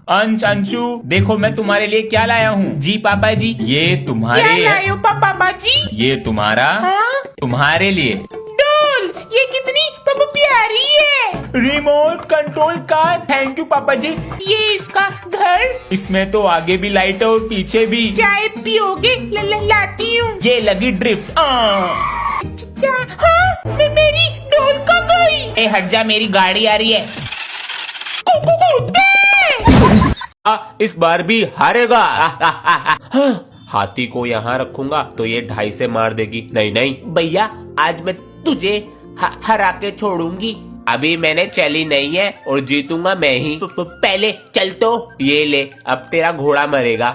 अंश, अंशु, देखो मैं तुम्हारे लिए क्या लाया हूँ। जी पापा जी, ये तुम्हारे। क्या लाए हो पापा जी? ये तुम्हारा। हाँ? तुम्हारे लिए डॉल, ये कितनी पापा प्यारी है। Remote control car. Thank you पापा जी। ये इसका घर। इसमें तो आगे भी लाइट है और पीछे भी। चाय पियोगे? लाती हूँ। ये लगी ड्रिफ्ट। हाँ, मेरी डॉल का गई। ए हट जा, मेरी गाड़ी आ रही है। इस बार भी हारेगा। हाथी को यहाँ रखूंगा तो ये 2.5 से मार देगी। नहीं नहीं भैया, आज मैं तुझे हरा के छोड़ूंगी। अभी मैंने चली नहीं है और जीतूंगा मैं ही। पहले चल तो ये ले, अब तेरा घोड़ा मरेगा।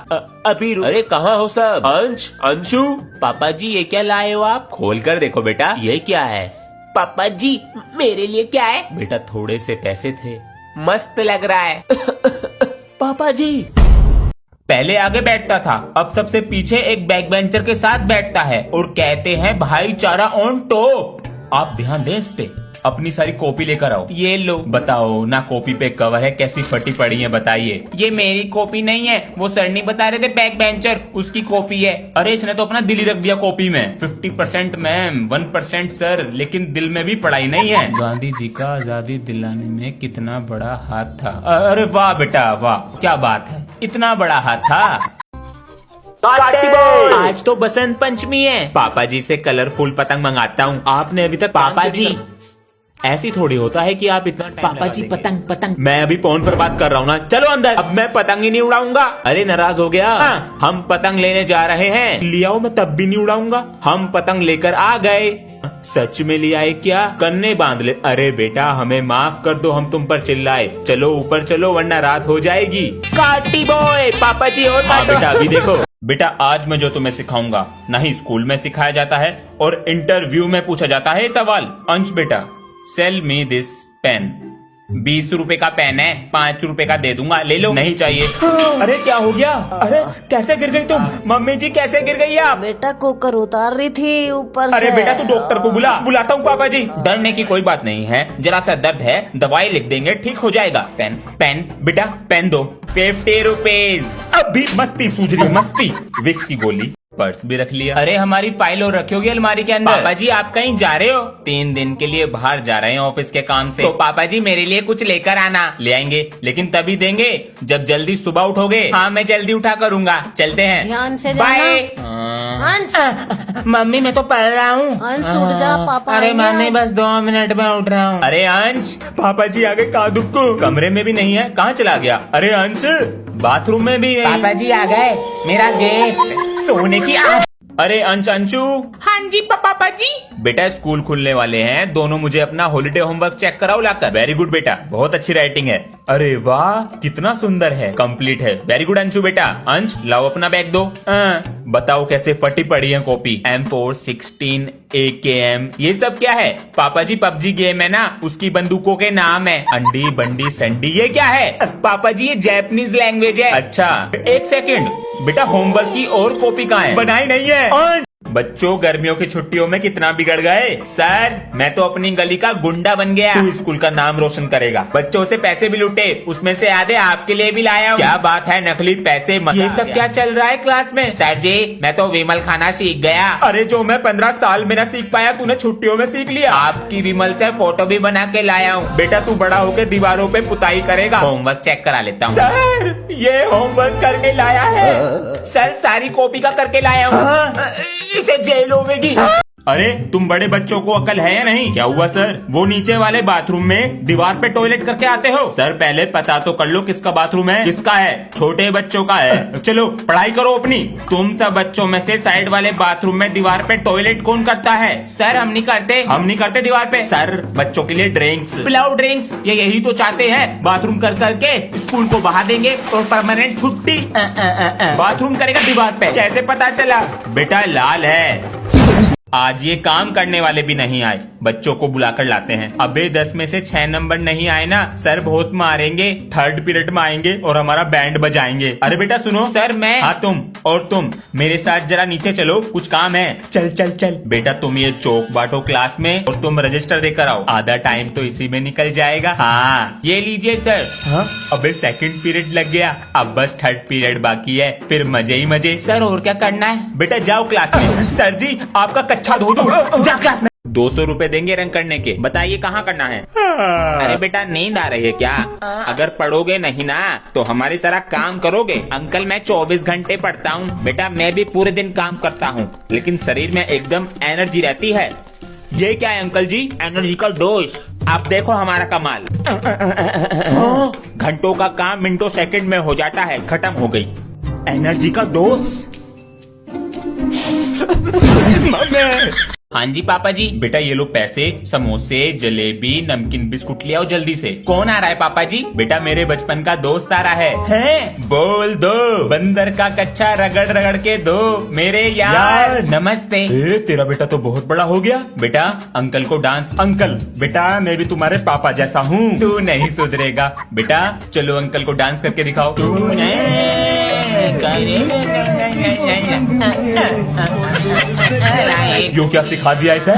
अभी अरे कहाँ हो सब? अंश, अंशु, पापा जी ये क्या लाए हो आप? खोल कर देखो बेटा, ये क्या है? पापा जी मेरे लिए क्या है? बेटा थोड़े से पैसे थे, मस्त लग रहा है। पापा जी पहले आगे बैठता था, अब सबसे पीछे एक बैक बेंचर के साथ बैठता है और कहते हैं भाईचारा ऑन टॉप। आप ध्यान दें इस पे। अपनी सारी कॉपी लेकर आओ। ये लो। बताओ ना, कॉपी पे कवर है, कैसी फटी पड़ी है बताइए। ये मेरी कॉपी नहीं है, वो सर नहीं बता रहे थे बैक बेंचर, उसकी कॉपी है। अरे इसने तो अपना दिल ही रख दिया कॉपी में। 50% मैम, 1% सर, लेकिन दिल में भी पढ़ाई नहीं है। गांधी जी का आजादी दिलाने में कितना बड़ा हाथ था। अरे वाह बेटा वाह, क्या बात है, इतना बड़ा हाथ था। आज तो बसंत पंचमी है, पापा जी से कलरफुल पतंग मंगाता हूँ। आपने अभी तक पापा जी ऐसी थोड़ी होता है कि आप इतना पापा जी पतंग पतंग। मैं अभी फोन पर बात कर रहा हूँ ना, चलो अंदर। अब मैं पतंग ही नहीं उड़ाऊंगा। अरे नाराज हो गया? हाँ, हम पतंग लेने जा रहे हैं। लिया मैं तब भी नहीं उड़ाऊंगा। हम पतंग लेकर आ गए। सच में लिया है क्या? कन्ने बांध ले। अरे बेटा हमें माफ कर दो, हम तुम पर चिल्लाए। चलो ऊपर चलो वरना रात हो जाएगी। काटी बॉय, पापा जी और बेटा अभी देखो। बेटा आज मैं जो तुम्हें सिखाऊंगा ना ही स्कूल में सिखाया जाता है और इंटरव्यू में पूछा जाता है सवाल। अंश बेटा, सेल मी दिस पेन। 20 रुपए का पेन है, 5 रुपए का दे दूंगा, ले लो। नहीं चाहिए। अरे क्या हो गया? अरे कैसे गिर गई तुम? मम्मी जी कैसे गिर गई आप? बेटा कुकर उतार रही थी ऊपर से। अरे बेटा तू डॉक्टर को बुलाता हूँ पापा जी। डरने की कोई बात नहीं है, जरा सा दर्द है, दवाई लिख देंगे, ठीक हो जाएगा। पेन बेटा पेन दो। 50 रुपीज। अभी मस्ती सूझ रही, मस्ती। विक्स की गोली, पर्स भी रख लिया। अरे हमारी फाइल और रखी होगी अलमारी के अंदर। पापा जी आप कहीं जा रहे हो? 3 दिन के लिए बाहर जा रहे हैं ऑफिस के काम से। तो पापा जी मेरे लिए कुछ लेकर आना। ले आएंगे, लेकिन तभी देंगे जब जल्दी सुबह उठोगे। हाँ मैं जल्दी उठा करूंगा। चलते हैं, ध्यान से बाय। अंश, मम्मी मैं तो पढ़ रहा हूँ। अंश उठ जा, पापा अरे आएंगे मम्मी आज। बस 2 मिनट में उठ रहा हूँ। अरे अंश, पापा जी आ गए। कहाँ दुक्कू? कमरे में भी नहीं है, कहाँ चला गया? अरे अंश बाथरूम में भी नहीं। पापा जी आ गए, मेरा गिफ्ट सोने की। अरे अंश, अंशु। हाँ जी पापा जी। बेटा स्कूल खुलने वाले हैं, दोनों मुझे अपना हॉलिडे होमवर्क चेक कराओ लाकर। वेरी गुड बेटा, बहुत अच्छी राइटिंग है। अरे वाह कितना सुंदर है, कंप्लीट है। वेरी गुड अंशु बेटा। अंश लाओ अपना बैग दो। बताओ कैसे फटी पड़ी है कॉपी। M4 16 AKM, ये सब क्या है? पापा जी पबजी गेम है ना, उसकी बंदूकों के नाम है। अंडी बंडी संडी। ये क्या है? पापा जी ये जैपनीज लैंग्वेज है। अच्छा 1 सेकंड बेटा, होमवर्क की और कॉपी कहाँ है? बनाई नहीं है। बच्चों गर्मियों की छुट्टियों में कितना बिगड़ गए। सर मैं तो अपनी गली का गुंडा बन गया। तू स्कूल का नाम रोशन करेगा। बच्चों से पैसे भी लूटे, उसमें से आधे आपके लिए भी लाया हूँ। क्या बात है, नकली पैसे। ये सब क्या चल रहा है क्लास में? सर जी मैं तो विमल खाना सीख गया। अरे जो मैं 15 साल में न सीख पाया, तूने छुट्टियों में सीख लिया। आपकी विमल से फोटो भी बना के लाया हूँ। बेटा तू बड़ा होकर दीवारों पे पुताई करेगा। होमवर्क चेक करा लेता हूँ। सर ये होमवर्क करके लाया है। सर सारी कॉपी का करके लाया हूँ, इसे जेल होगी। अरे तुम बड़े बच्चों को अकल है या नहीं? क्या हुआ सर? वो नीचे वाले बाथरूम में दीवार पे टॉयलेट करके आते हो? सर पहले पता तो कर लो किसका बाथरूम है। किसका है? छोटे बच्चों का है। चलो पढ़ाई करो अपनी। तुम सब बच्चों में से साइड वाले बाथरूम में दीवार पे टॉयलेट कौन करता है? सर हम नहीं करते। हम नहीं करते दीवार पे। सर बच्चों के लिए ड्रिंक्स पिलाओ, ड्रिंक्स। ये यही तो चाहते हैं, बाथरूम कर करके स्कूल को बहा देंगे और परमानेंट छुट्टी। बाथरूम करेगा दीवार पे। कैसे पता चला? बेटा लाल है। आज ये काम करने वाले भी नहीं आए, बच्चों को बुलाकर लाते हैं। अबे 10 में से 6 नंबर नहीं आए ना, सर बहुत मारेंगे। थर्ड पीरियड में आएंगे और हमारा बैंड बजाएंगे। अरे बेटा सुनो। सर मैं। हाँ तुम, और तुम मेरे साथ जरा नीचे चलो, कुछ काम है। चल चल चल बेटा, तुम ये चौक बांटो क्लास में और तुम रजिस्टर देकर आओ। आधा टाइम तो इसी में निकल जाएगा। हाँ ये लीजिए सर। हाँ अबे सेकंड पीरियड लग गया, अब बस थर्ड पीरियड बाकी है, फिर मजे ही मजे। सर और क्या करना है? बेटा जाओ क्लास में। सर जी आपका कच्चा धो दो। जा क्लास में। 200 रुपए देंगे रंग करने के। बताइए कहाँ करना है? अरे बेटा नींद आ रही है क्या? अगर पढ़ोगे नहीं ना तो हमारी तरह काम करोगे। अंकल मैं 24 घंटे पढ़ता हूँ। बेटा मैं भी पूरे दिन काम करता हूँ, लेकिन शरीर में एकदम एनर्जी रहती है। ये क्या है अंकल जी? एनर्जी का डोज। आप देखो हमारा कमाल। घंटों का काम मिनटों सेकंड में हो जाता है। खत्म हो गई एनर्जी का डोज। हाँ जी पापा जी। बेटा ये लो पैसे, समोसे, जलेबी, नमकीन, बिस्कुट ले आओ जल्दी से। कौन आ रहा है पापा जी? बेटा मेरे बचपन का दोस्त आ रहा है। हैं? बोल दो। बंदर का कच्चा रगड़ रगड़ के दो मेरे यार। नमस्ते। तेरा बेटा तो बहुत बड़ा हो गया। बेटा अंकल को डांस। अंकल बेटा मैं भी तुम्हारे पापा जैसा हूँ। तू नहीं सुधरेगा बेटा, चलो अंकल को डांस करके दिखाओ। यो क्या सिखा दिया इसे?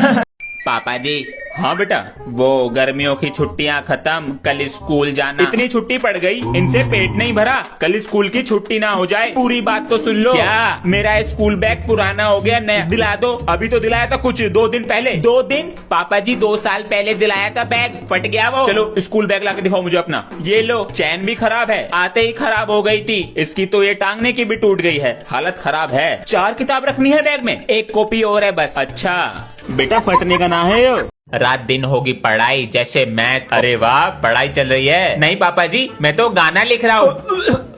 पापा जी हाँ बेटा। वो गर्मियों की छुट्टियां खत्म, कल स्कूल जाना। इतनी छुट्टी पड़ गई, इनसे पेट नहीं भरा। कल स्कूल की छुट्टी ना हो जाए। पूरी बात तो सुन लो। क्या? मेरा स्कूल बैग पुराना हो गया, नया दिला दो। अभी तो दिलाया था कुछ 2 दिन पहले। 2 दिन? पापा जी 2 साल पहले दिलाया था बैग, फट गया वो। चलो स्कूल बैग लाके दिखाओ मुझे अपना। ये लो, चैन भी खराब है, आते ही खराब हो गई थी। इसकी तो ये टांगने की भी टूट गई है, हालत खराब है। 4 किताब रखनी है बैग में, 1 कॉपी और है बस। अच्छा बेटा फटने का ना है यो। रात दिन होगी पढ़ाई, जैसे मैथ। अरे वाह, पढ़ाई चल रही है। नहीं पापा जी, मैं तो गाना लिख रहा हूँ।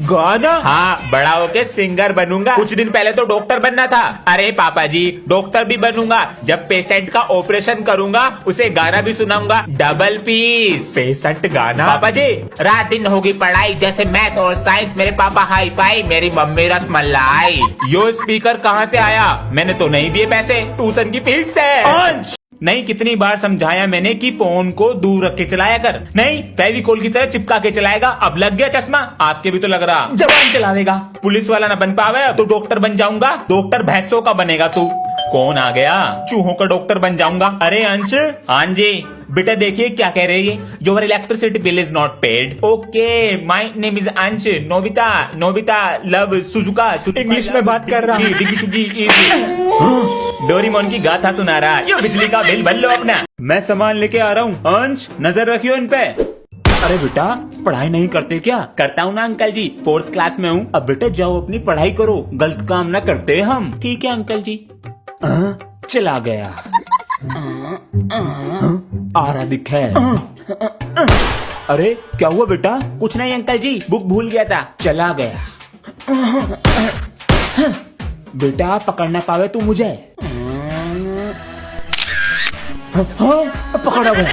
गाना? हाँ, बड़ा होके सिंगर बनूंगा। कुछ दिन पहले तो डॉक्टर बनना था। अरे पापा जी डॉक्टर भी बनूंगा, जब पेशेंट का ऑपरेशन करूंगा उसे गाना भी सुनाऊंगा। Double piece. पेशेंट गाना? पापा जी रात दिन होगी पढ़ाई, जैसे मैथ और साइंस। मेरे पापा हाई फाई, मेरी मम्मी रसमलाई। यो स्पीकर कहाँ से आया? मैंने तो नहीं दिए पैसे, ट्यूशन की फीस से। नहीं, कितनी बार समझाया मैंने कि फोन को दूर रख के चलाया कर। नहीं, फेविकोल की तरह चिपका के चलाएगा। अब लग गया चश्मा। आपके भी तो लग रहा। जबान चलावेगा। पुलिस वाला ना बन पावे तो डॉक्टर बन जाऊंगा। डॉक्टर भैंसों का बनेगा तू। कौन आ गया? चूहों का डॉक्टर बन जाऊंगा। अरे अंश। हाँ जी बेटा देखिए क्या कह रही है। Your electricity bill is not paid. Okay, my name is Ansh. Nobita Nobita love Shizuka. English में बात कर रहा हूँ। डोरीमोन की गाथा सुना रहा। ये बिजली का बिल भर लो अपना। मैं सामान लेके आ रहा हूँ। अंश नजर रखियो इन पे। अरे बेटा पढ़ाई नहीं करते क्या? करता हूँ ना अंकल जी, 4th क्लास में हूँ। अब बेटा जाओ अपनी पढ़ाई करो, गलत काम ना करते हम। ठीक है अंकल जी। चला गया। आ रहा दिखा है। अरे क्या हुआ बेटा? कुछ नहीं अंकल जी, बुक भूल गया था। चला गया। बेटा पकड़ ना पावे तू मुझे। हाँ, पकड़ा गया।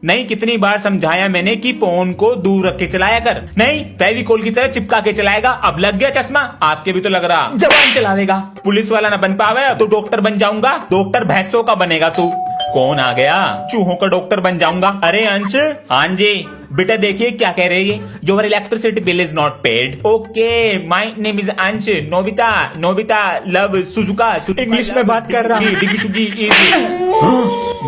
नहीं, कितनी बार समझाया मैंने कि फोन को दूर रख के चलाया कर। नहीं, फेविकोल की तरह चिपका के चलाएगा। अब लग गया चश्मा। आपके भी तो लग रहा। जबान चलावेगा। पुलिस वाला ना बन पावे तो डॉक्टर बन जाऊंगा। डॉक्टर भैंसों का बनेगा तू। कौन आ गया? चूहों का डॉक्टर बन जाऊंगा। अरे अंश। हाँ जी बेटा देखिए क्या कह रही है। Your electricity bill is not paid. Okay, my name is Ansh. Nobita Nobita love Shizuka. English में बात कर रहा हूँ।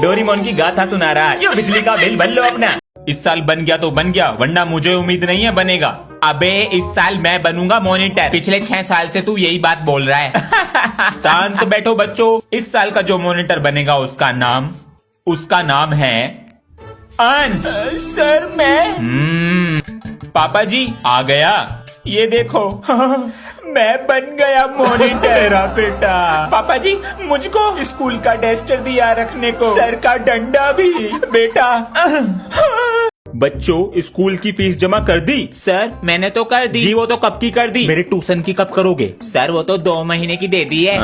डोरीमोन की गाथा सुना रहा। ये बिजली का बिल भर लो अपना। इस साल बन गया तो बन गया, वरना मुझे उम्मीद नहीं है बनेगा। अबे इस साल मैं बनूंगा मॉनिटर। पिछले 6 साल से तू यही बात बोल रहा है। शांत बैठो बच्चों। इस साल का जो मॉनिटर बनेगा उसका नाम है अंश। सर मैं। पापा जी आ गया। ये देखो। मैं बन गया मॉनिटर। बेटा पापा जी मुझको स्कूल का डस्टर दिया रखने को, सर का डंडा भी। बेटा बच्चों स्कूल की फीस जमा कर दी? सर मैंने तो कर दी। जी वो तो कब की कर दी? मेरे ट्यूशन की कब करोगे? सर वो तो 2 महीने की दे दी है।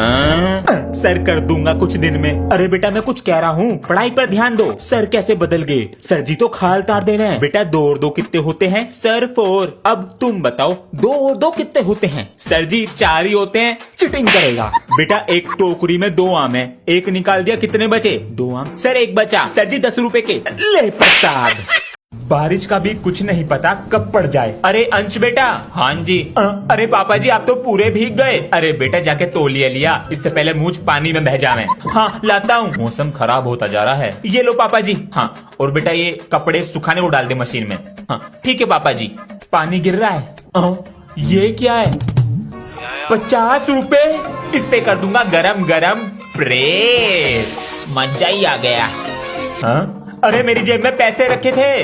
सर कर दूंगा कुछ दिन में। अरे बेटा मैं कुछ कह रहा हूँ, पढ़ाई पर ध्यान दो। सर कैसे बदल गए? सर जी तो खाल तार दे रहे हैं। बेटा 2 और 2 कितने होते हैं? सर 4। अब तुम बताओ 2 और 2 कितने होते हैं? सर जी 4 ही होते हैं। चिटिंग करेगा। बेटा एक टोकरी में 2 आम है, एक निकाल दिया, कितने बचे? 2 आम। सर 1 बचा। सर जी 10 रुपए के। ले प्रसाद। बारिश का भी कुछ नहीं पता कब पड़ जाए। अरे अंश बेटा। हाँ जी। अरे पापा जी आप तो पूरे भीग गए। अरे बेटा जाके तौलिया लिया, इससे पहले मूंछ पानी में बह जावे। हाँ लाता हूँ। मौसम खराब होता जा रहा है। ये लो पापा जी। हाँ और बेटा ये कपड़े सुखाने को डाल दे मशीन में। हाँ ठीक है पापा जी। पानी गिर रहा है। ये क्या है? 50 रुपए। इस पे कर दूंगा गरम गरम प्रेस। मजा ही आ गया। हाँ? अरे मेरी जेब में पैसे रखे थे।